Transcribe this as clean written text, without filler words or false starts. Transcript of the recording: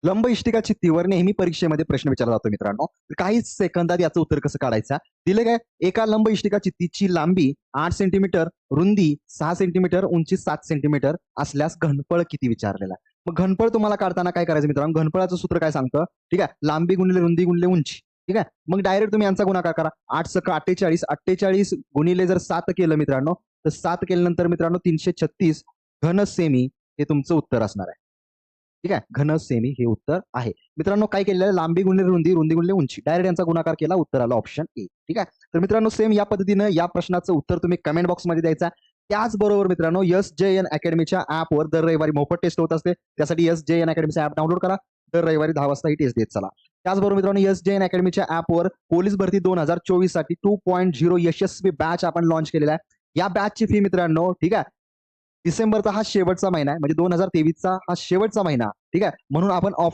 लंब इष्टिका चित्तीवर नेहमी परीक्षेमध्ये प्रश्न विचारला जातो मित्रांनो. तर काही सेकंदात याचं उत्तर कसं काढायचं? दिले काय? एका लंब इष्टिका चित्तीची लांबी 8 सेंटीमीटर, रुंदी 6 सेंटीमीटर, उंची 7 सेंटीमीटर असल्यास घनफळ किती विचारलेला आहे. मग घनफळ तुम्हाला काढताना काय करायचं मित्रांनो? घनफळाचं सूत्र काय सांगतं? ठीक आहे, लांबी गुणिले रुंदी गुणिले उंची. ठीक आहे, मग डायरेक्ट तुम्ही यांचा गुणाकार करा. 8 सक 48, 48 गुणिले जर 7 केलं मित्रांनो, तर 7 केल्यानंतर मित्रांनो 336 घन सेमी हे तुमचं उत्तर असणार आहे. ठीक आहे, घन सेमी हे उत्तर आहे. मित्रांनो काय केलेलं आहे? लांबी गुणिले रुंदी, रुंदी गुणिले उंची. डायरेक्ट यांचा गुणाकार केला, उत्तर आलं ऑप्शन ए. ठीक आहे, तर मित्रांनो सेम या पद्धतीनं या प्रश्नाचं उत्तर तुम्ही कमेंट बॉक्समध्ये द्यायचा. त्याचबरोबर मित्रांनो SJN अकॅडमीच्या ॲपवर दर रविवारी मोफत टेस्ट होत असते. त्यासाठी SJN अकॅडमीचा ॲप डाउनलोड करा. दर रविवारी 10 वाजता ही टेस्ट देत चला. त्याचबरोबर मित्रांनो SJN अकॅडमीच्या ॲपवर पोलीस भरती 2024 साठी 2.0 यशस्वी बॅच आपण लॉन्च केलेला आहे. या बॅचची फी मित्रांनो, ठीक आहे, डिसेंबरचा हा शेवटचा महिना आहे, म्हणजे 2023चा हा शेवटचा महिना. ठीक आहे, म्हणून आपण